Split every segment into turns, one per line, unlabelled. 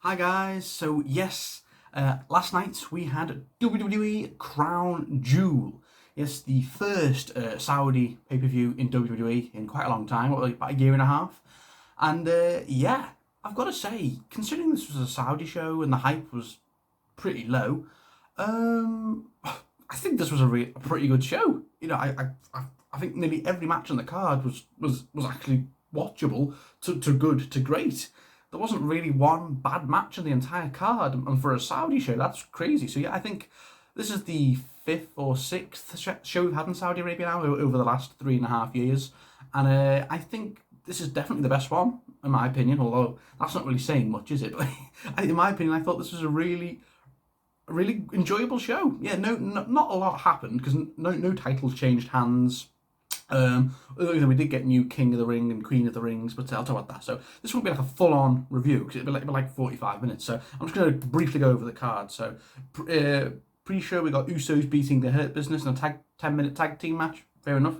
Hi guys, so yes, last night we had WWE Crown Jewel. Yes, the first Saudi pay-per-view in WWE in quite a long time, about a year and a half. And yeah, I've got to say, considering this was a Saudi show and the hype was pretty low, I think this was a pretty good show. I think nearly every match on the card was actually watchable to good to great. There wasn't really one bad match in the entire card, and for a Saudi show, that's crazy. So yeah, I think this is the fifth or sixth show we've had in Saudi Arabia now over the last 3.5 years, and I think this is definitely the best one in my opinion. Although that's not really saying much, is it? But in my opinion, I thought this was a really enjoyable show. Yeah, not a lot happened because no titles changed hands. We did get new King of the Ring and Queen of the Rings, but I'll talk about that. So this won't be like a full-on review because it'll be like 45 minutes. So I'm just going to briefly go over the card. So pre-show we got Usos beating the Hurt Business in a 10-minute tag team match. Fair enough.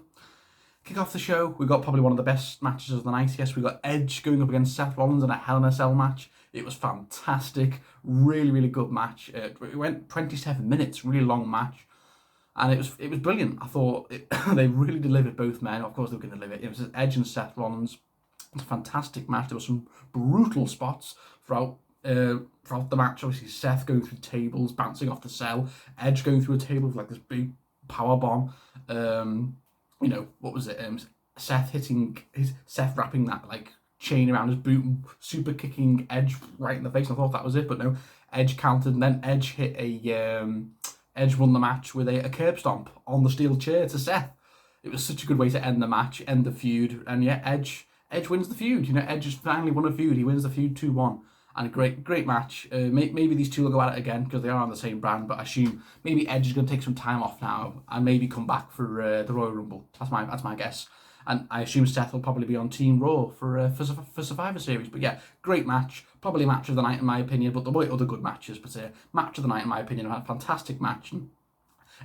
Kick off the show, we got probably one of the best matches of the night. Yes, we got Edge going up against Seth Rollins in a Hell in a Cell match. It was fantastic. Really good match. It went 27 minutes, really long match. And it was brilliant. I thought they really delivered both men. Of course, they were going to deliver it. It was Edge and Seth Rollins. It was a fantastic match. There were some brutal spots throughout the match. Obviously, Seth going through tables, bouncing off the cell. Edge going through a table with like this big power bomb. What was it? Seth wrapping that like chain around his boot and super kicking Edge right in the face. I thought that was it, but no. Edge countered, and then Edge won the match with a curb stomp on the steel chair to Seth. It was such a good way to end the match, end the feud, and yeah, Edge wins the feud. Edge has finally won a feud. He wins the feud 2-1, and a great match. Maybe these two will go at it again because they are on the same brand. But I assume maybe Edge is going to take some time off now and maybe come back for the Royal Rumble. That's my guess. And I assume Seth will probably be on Team Raw for Survivor Series. But yeah, great match. Probably match of the night in my opinion, but there were other good matches. But match of the night in my opinion. A fantastic match. And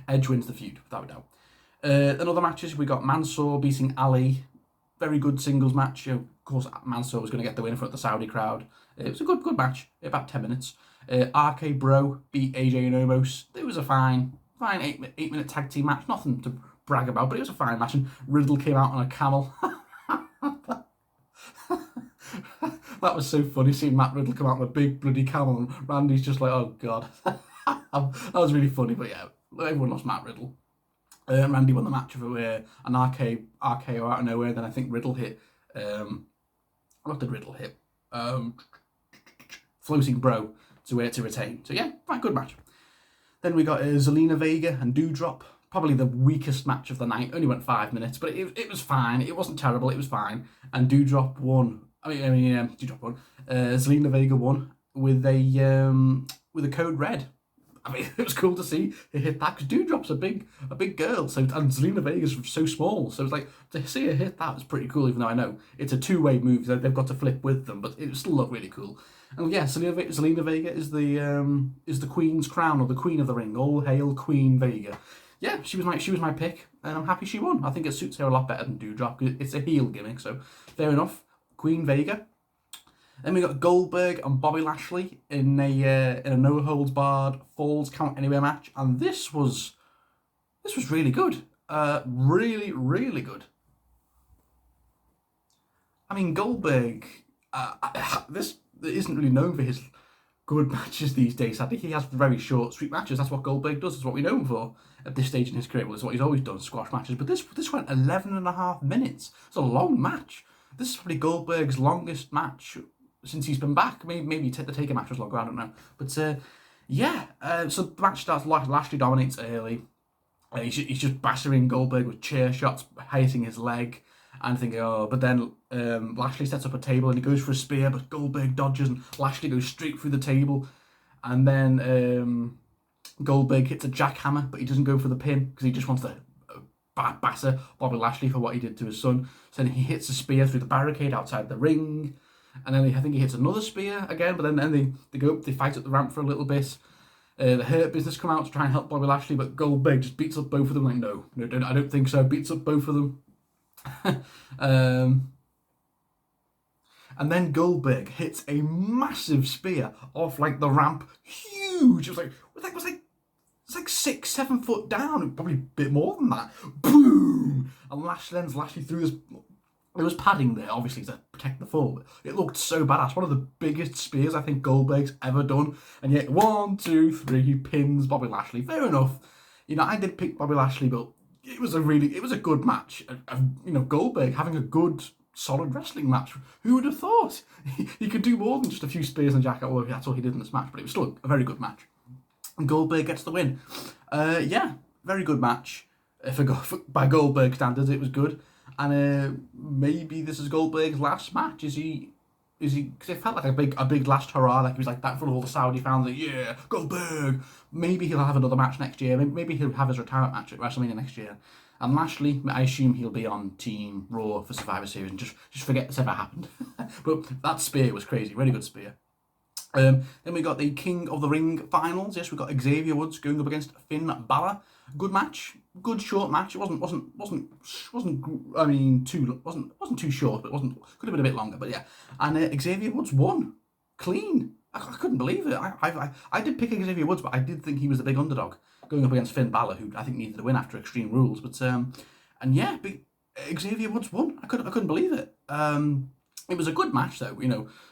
Edge wins the feud, without a doubt. In other matches, we got Mansoor beating Ali. Very good singles match. Of course, Mansoor was going to get the win in front of the Saudi crowd. It was a good match, about 10 minutes. RK Bro beat AJ and Omos. It was a fine 8-minute tag team match. Nothing to brag about, but it was a fine match. And Riddle came out on a camel. That was so funny, seeing Matt Riddle come out on a big bloody camel, and Randy's just like, oh god. That was really funny, but yeah, everyone loves Matt Riddle. Randy won the match for an RKO out of nowhere. Then I think Riddle hit. What did Riddle hit? Floating Bro to retain. So yeah, quite good match. Then we got Selena Vega and Doudrop. Probably the weakest match of the night. Only went 5 minutes, but it was fine. It wasn't terrible. It was fine. And Doudrop won. Doudrop won. Selena Vega won with a code red. I mean, it was cool to see her hit that because Doudrop's a big girl, and Selena Vega's so small, so it's like to see her hit that was pretty cool. Even though I know it's a two-way move, they've got to flip with them, but it still looked really cool. And yeah, Selena Vega is the Queen's crown, or the Queen of the Ring. All hail Queen Vega. Yeah, she was my pick, and I'm happy she won. I think it suits her a lot better than Doudrop. It's a heel gimmick, so fair enough. Queen Vega. Then we got Goldberg and Bobby Lashley in a no holds barred falls count anywhere match, and this was really good. Really good. I mean, Goldberg, this isn't really known for his good matches these days. I think he has very short, sweet matches. That's what Goldberg does. That's what we know him for at this stage in his career. Well, it's what he's always done, squash matches. But this went 11.5 minutes. It's a long match. This is probably Goldberg's longest match since he's been back. Maybe the Taker match was longer, I don't know. But so the match starts, Lashley dominates early. He's just battering Goldberg with chair shots, hitting his leg, and thinking, but then Lashley sets up a table and he goes for a spear, but Goldberg dodges and Lashley goes straight through the table. And then Goldberg hits a jackhammer, but he doesn't go for the pin because he just wants to batter Bobby Lashley for what he did to his son. So then he hits a spear through the barricade outside the ring. And then I think he hits another spear again, but then they fight up the ramp for a little bit. The Hurt Business come out to try and help Bobby Lashley, but Goldberg just beats up both of them. Like, no, I don't think so. Beats up both of them. And then Goldberg hits a massive spear off like the ramp. Huge. It was like 6, 7 foot down, probably a bit more than that. Boom! And Lashley threw this. There was padding there, obviously, to protect the fall. But it looked so badass. One of the biggest spears I think Goldberg's ever done. And yet, 1, 2, 3 pins Bobby Lashley. Fair enough. I did pick Bobby Lashley, but it was a good match. Goldberg having a good, solid wrestling match. Who would have thought? He could do more than just a few spears and jacket, although that's all he did in this match. But it was still a very good match. And Goldberg gets the win. Very good match. By Goldberg standards, it was good. And maybe this is Goldberg's last match. Is he? Because it felt like a big last hurrah. Like he was like that for all the Saudi fans. Like, yeah, Goldberg. Maybe he'll have another match next year. Maybe he'll have his retirement match at WrestleMania next year. And Lashley, I assume he'll be on Team Raw for Survivor Series and just forget this ever happened. But that spear was crazy. Really good spear. Then we got the King of the Ring finals. Yes, we got Xavier Woods going up against Finn Balor. Good match, good short match. It wasn't too short, but could have been a bit longer. But yeah, and Xavier Woods won clean. I couldn't believe it. I did pick Xavier Woods, but I did think he was the big underdog going up against Finn Balor, who I think needed a win after Extreme Rules. But Xavier Woods won. I couldn't believe it. It was a good match though.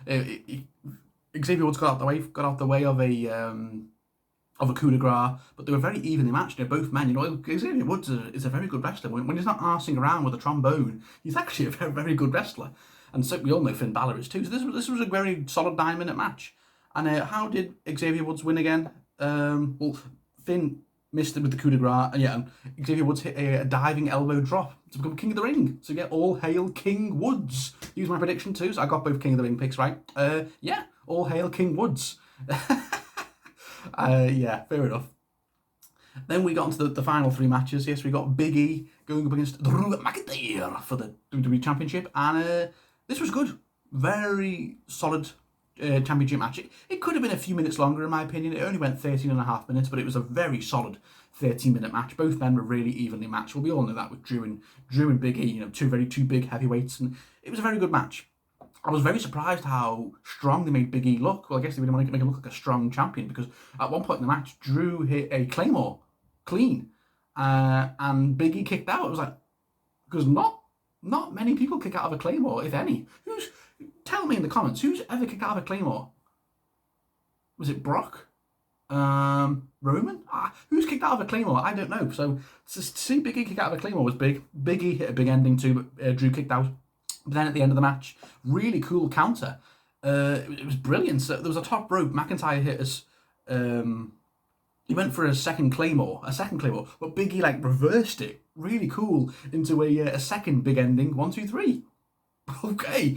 Xavier Woods got out the way of a coup de grace, but they were very evenly matched. Both men. Xavier Woods is a very good wrestler. When he's not arsing around with a trombone, he's actually a very, very good wrestler. And so we all know Finn Balor is too. So this was a very solid 9-minute match. And how did Xavier Woods win again? Finn missed it with the coup de grace, and Xavier Woods hit a diving elbow drop to become King of the Ring. So all hail King Woods. Use my prediction too, so I got both King of the Ring picks right. All hail King Woods. Fair enough. Then we got into the final 3 matches. Yes, we got Big E going up against Drew McIntyre for the WWE Championship, and this was good. Very solid championship match. It could have been a few minutes longer, in my opinion. It only went 13.5 minutes, but it was a very solid 13-minute match. Both men were really evenly matched. Well, we all know that with Drew and Big E, two big heavyweights, and it was a very good match. I was very surprised how strong they made Big E look. Well, I guess they really wanted to make him look like a strong champion, because at one point in the match, Drew hit a Claymore clean, and Big E kicked out. It was like, because not many people kick out of a Claymore, if any. Tell me in the comments, who's ever kicked out of a Claymore? Was it Brock? Roman? Who's kicked out of a Claymore? I don't know. So to see Big E kick out of a Claymore was big. Big E hit a big ending too, but Drew kicked out. But then at the end of the match, really cool counter. It was brilliant. So there was a top rope. McIntyre hit us. He went for a second Claymore, but Big E reversed it. Really cool into a second big ending. 1, 2, 3. Okay,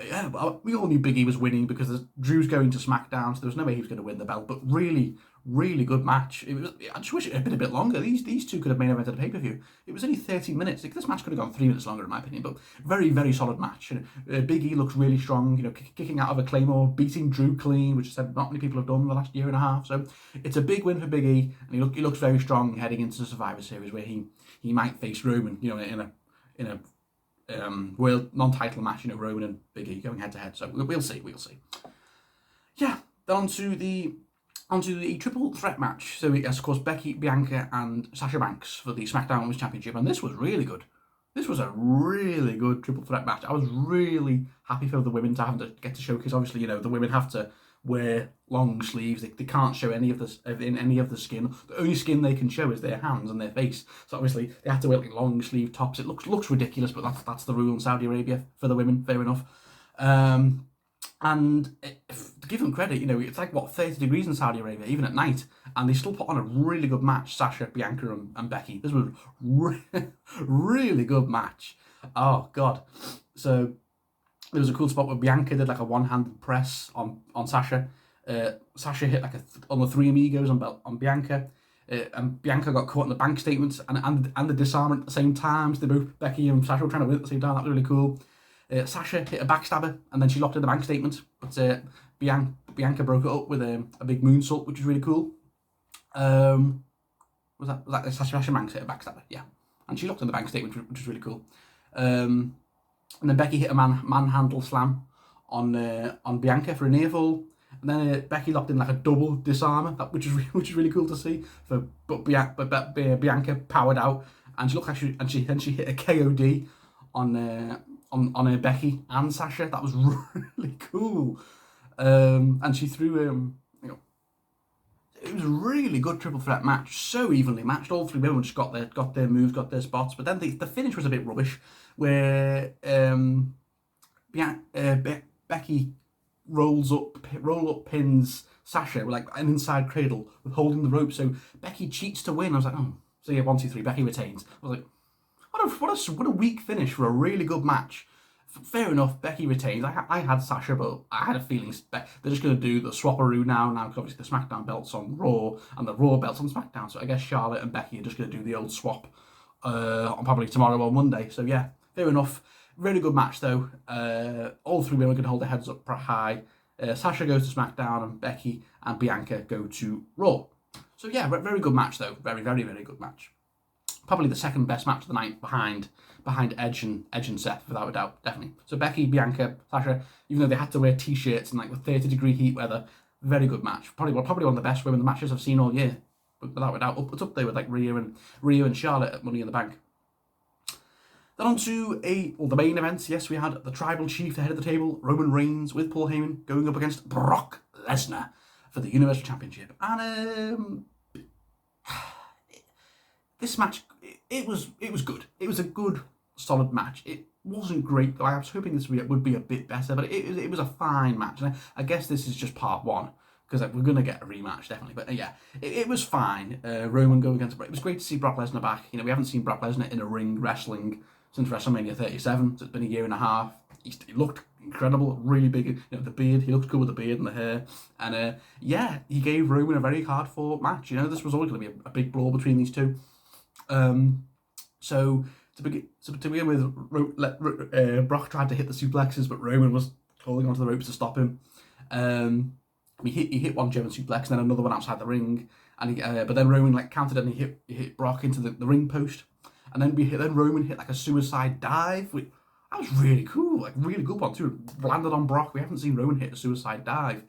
yeah, we all knew Big E was winning because Drew's going to SmackDown, so there was no way he was going to win the belt. But really, really good match. I just wish it had been a bit longer. These two could have main evented a pay-per-view. It was only 13 minutes. This match could have gone 3 minutes longer, in my opinion. But very, very solid match. Big E looks really strong. Kicking out of a Claymore, beating Drew clean, which I said not many people have done in the last year and a half. So it's a big win for Big E, and he looks very strong heading into the Survivor Series, where he might face Roman, in a world non-title match, Roman and Big E going head to head. So we'll see. Yeah, then onto the triple threat match. So yes, of course, Becky, Bianca, and Sasha Banks for the SmackDown Women's Championship, and this was really good. This was a really good triple threat match. I was really happy for the women to have to get to showcase. Obviously, the women have to wear long sleeves. They can't show any of the skin. The only skin they can show is their hands and their face. So obviously they have to wear long sleeve tops. It looks ridiculous, but that's the rule in Saudi Arabia for the women. Fair enough. And to give them credit, it's 30 degrees in Saudi Arabia even at night, and they still put on a really good match. Sasha, Bianca, and Becky. This was really good match. Oh god. So there was a cool spot where Bianca did a one-handed press on Sasha. Sasha hit on the Three Amigos on Bianca. And Bianca got caught in the bank statements and the disarmament at the same time. So they both, Becky and Sasha, were trying to win at the same time. That was really cool. Sasha hit a backstabber and then she locked in the bank statement. But Bianca broke it up with a big moonsault, which was really cool. Was that Sasha Banks hit a backstabber? Yeah. And she locked in the bank statement, which was really cool. And then Becky hit a manhandle slam on Bianca for a near fall. And then Becky locked in like a double disarmer, which is really cool to see. But Bianca powered out, and she looked like she hit a KOD on Becky and Sasha. That was really cool. And she threw it was a really good triple threat match, so evenly matched. All three women just got their moves, got their spots. But then the finish was a bit rubbish, where Becky roll up pins Sasha with like an inside cradle with holding the rope. So Becky cheats to win. I was like, oh, so yeah, 1, 2, 3. Becky retains. I was like, what a weak finish for a really good match. Fair enough, Becky retains. I had Sasha, but I had a feeling they're just going to do the swapperoo now because obviously the SmackDown belt's on Raw and the Raw belt's on SmackDown. So I guess Charlotte and Becky are just going to do the old swap on probably tomorrow or Monday. So yeah, fair enough. Really good match though. All three women can hold their heads up high. Sasha goes to SmackDown and Becky and Bianca go to Raw. So yeah, very good match though. Very, very, very good match. Probably the second best match of the night behind Edge and Seth, without a doubt, definitely. So Becky, Bianca, Sasha, even though they had to wear t-shirts in like with 30-degree heat weather, very good match. Probably one of the best women's matches I've seen all year, but without a doubt, it's up there with like Rhea and Charlotte at Money in the Bank. Then on to the main events. Yes, we had the Tribal Chief, the head of the table, Roman Reigns with Paul Heyman going up against Brock Lesnar for the Universal Championship. And this match, it was good. It was a good, solid match. It wasn't great. I was hoping this would be a bit better, but it was a fine match. And I guess this is just part one, because we're going to get a rematch, definitely. But yeah, it was fine. Roman going against Brock. It was great to see Brock Lesnar back. We haven't seen Brock Lesnar in a ring wrestling since WrestleMania 37, so it's been a year and a half. He looked incredible, really big. The beard, he looked good with the beard and the hair. And yeah, he gave Roman a very hard-fought match. This was always going to be a big brawl between these two. So to begin with, Brock tried to hit the suplexes, but Roman was holding onto the ropes to stop him. He hit one German suplex, and then another one outside the ring, and but then Roman countered and he hit Brock into the ring post, and then Roman hit like a suicide dive. That was really cool, really good one too. Landed on Brock. We haven't seen Roman hit a suicide dive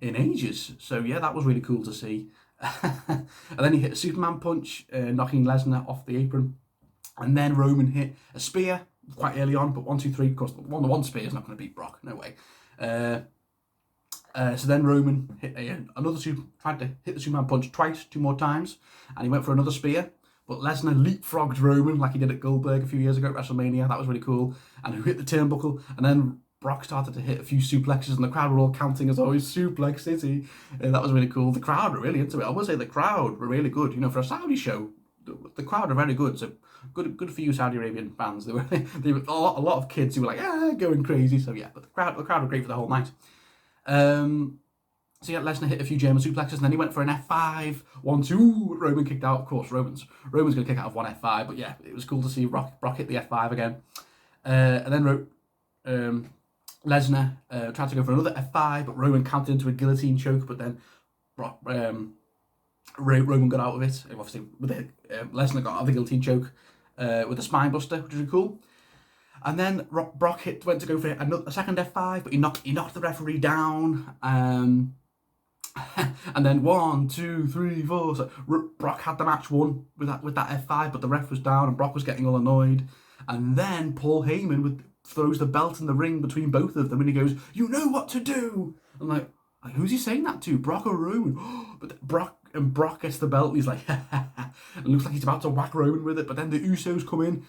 in ages, so yeah, that was really cool to see. And then he hit a Superman punch, knocking Lesnar off the apron. And then Roman hit a spear quite early on, but 1, 2, 3, of course, one spear is not going to beat Brock, no way. So then Roman hit tried to hit the Superman punch twice, 2 more times, and he went for another spear. But Lesnar leapfrogged Roman like he did at Goldberg a few years ago at WrestleMania. That was really cool. And he hit the turnbuckle, and then Brock started to hit a few suplexes, and the crowd were all counting as always, Suplex City. That was really cool. The crowd were really into it. I would say the crowd were really good. For a Saudi show, the crowd are very good. So good for you, Saudi Arabian fans. They were a lot of kids who were going crazy. So yeah, but the crowd were great for the whole night. So yeah, Lesnar hit a few German suplexes, and then he went for an F5, 1, 2. Roman kicked out. Of course, Roman's going to kick out of one F5. But yeah, it was cool to see Brock hit the F5 again. And then Lesnar tried to go for another F5, but Roman countered into a guillotine choke. But then Roman got out of it. Obviously, Lesnar got out of the guillotine choke with a spine buster, which was really cool. And then Brock went to go for a second F5, but he knocked the referee down. And then 1, 2, 3, 4. So Brock had the match won with that F5, but the ref was down and Brock was getting all annoyed. And then Paul Heyman throws the belt in the ring between both of them, and he goes, "You know what to do." I'm like who's he saying that to? Brock or Roman? But Brock gets the belt, and he's like, it looks like he's about to whack Roman with it. But then the Usos come in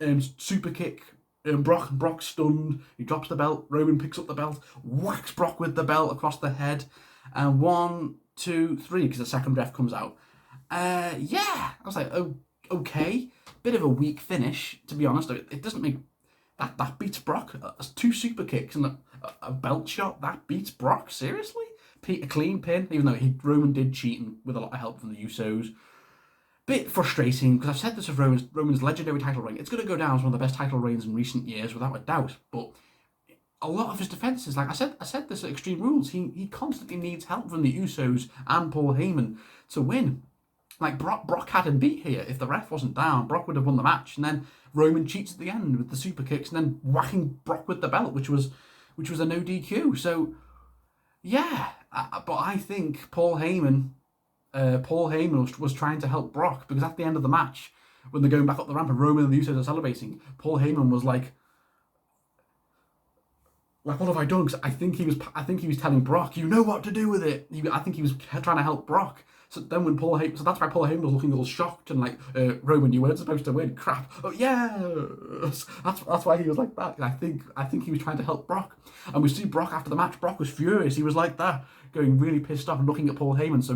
and super kick. Brock's stunned. He drops the belt. Roman picks up the belt, whacks Brock with the belt across the head. And 1, 2, 3, because the second ref comes out. Yeah, I was like, oh, okay. Bit of a weak finish, to be honest. It doesn't make... That beats Brock. That's 2 super kicks and a belt shot. That beats Brock? Seriously? A clean pin, even though Roman did cheat with a lot of help from the Usos. Bit frustrating, because I've said this of Roman's legendary title reign. It's going to go down as one of the best title reigns in recent years, without a doubt. But a lot of his defenses, like I said this at Extreme Rules, he constantly needs help from the Usos and Paul Heyman to win. Like Brock had him beat here. If the ref wasn't down, Brock would have won the match. And then Roman cheats at the end with the super kicks, and then whacking Brock with the belt, which was which was a no DQ. So yeah, but I think Paul Heyman was trying to help Brock, because at the end of the match, when they're going back up the ramp and Roman and the Usos are celebrating, Paul Heyman was like, what have I done? Because I think he was telling Brock, you know what to do with it. I think he was trying to help Brock. So then when so that's why Paul Heyman was looking all shocked and like, Roman, you weren't supposed to win. Crap. Oh yes. That's why he was like that. I think he was trying to help Brock. And we see Brock after the match. Brock was furious. He was like that, going really pissed off and looking at Paul Heyman. So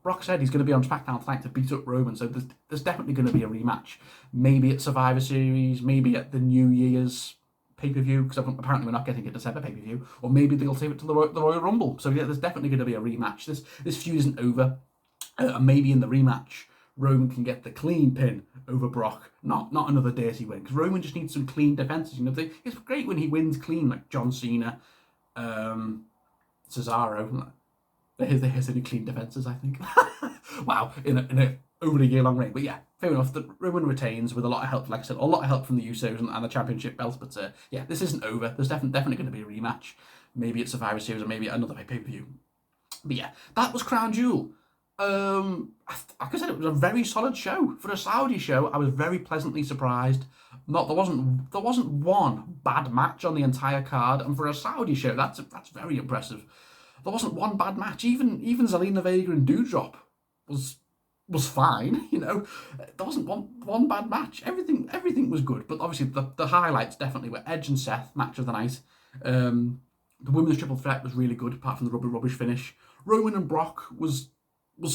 Brock said he's going to be on SmackDown tonight to beat up Roman. So there's definitely going to be a rematch. Maybe at Survivor Series. Maybe at the New Year's pay-per-view, because apparently we're not getting a December pay-per-view, or maybe they'll save it to the Royal Rumble. So yeah, there's definitely going to be a rematch. This feud isn't over, and maybe in the rematch Roman can get the clean pin over Brock, not another dirty win, because Roman just needs some clean defenses. It's great when he wins clean, like John Cena, Cesaro. There's any clean defenses, I think. Wow, in a over a year-long reign. But yeah, fair enough. The Roman retains with a lot of help, like I said, a lot of help from the Usos and the championship belts. But yeah, this isn't over. There's definitely going to be a rematch. Maybe it's Survivor Series or maybe another pay-per-view. But yeah, that was Crown Jewel. Like I said, it was a very solid show. For a Saudi show, I was very pleasantly surprised. There wasn't one bad match on the entire card, and for a Saudi show, that's very impressive. There wasn't one bad match. Even Selena Vega and Doudrop was fine, There wasn't one bad match. Everything was good. But obviously the highlights definitely were Edge and Seth, match of the night. The women's triple threat was really good, apart from the rubbish finish. Roman and Brock was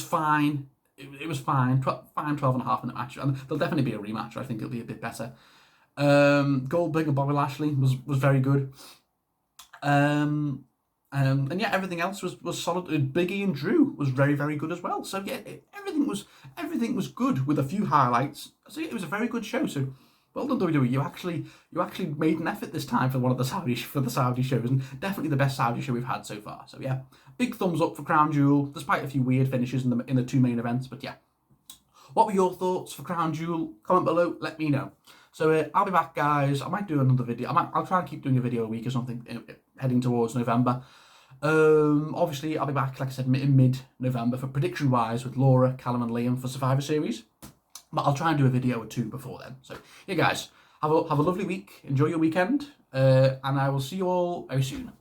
fine. It was fine. 12.5-minute match. And there'll definitely be a rematch. I think it'll be a bit better. Goldberg and Bobby Lashley was very good. And yeah, everything else was solid. Biggie and Drew was very, very good as well. So yeah, everything was good with a few highlights. So yeah, it was a very good show. So well done, WWE. You actually made an effort this time for the Saudi shows, and definitely the best Saudi show we've had so far. So yeah, big thumbs up for Crown Jewel, despite a few weird finishes in the two main events. But yeah, what were your thoughts for Crown Jewel? Comment below. Let me know. So I'll be back, guys. I might do another video. I'll try and keep doing a video a week or something, heading towards November. Obviously, I'll be back, like I said, in mid-November for prediction-wise with Laura, Callum and Liam for Survivor Series. But I'll try and do a video or two before then. So, yeah, guys, have a lovely week. Enjoy your weekend. And I will see you all very soon.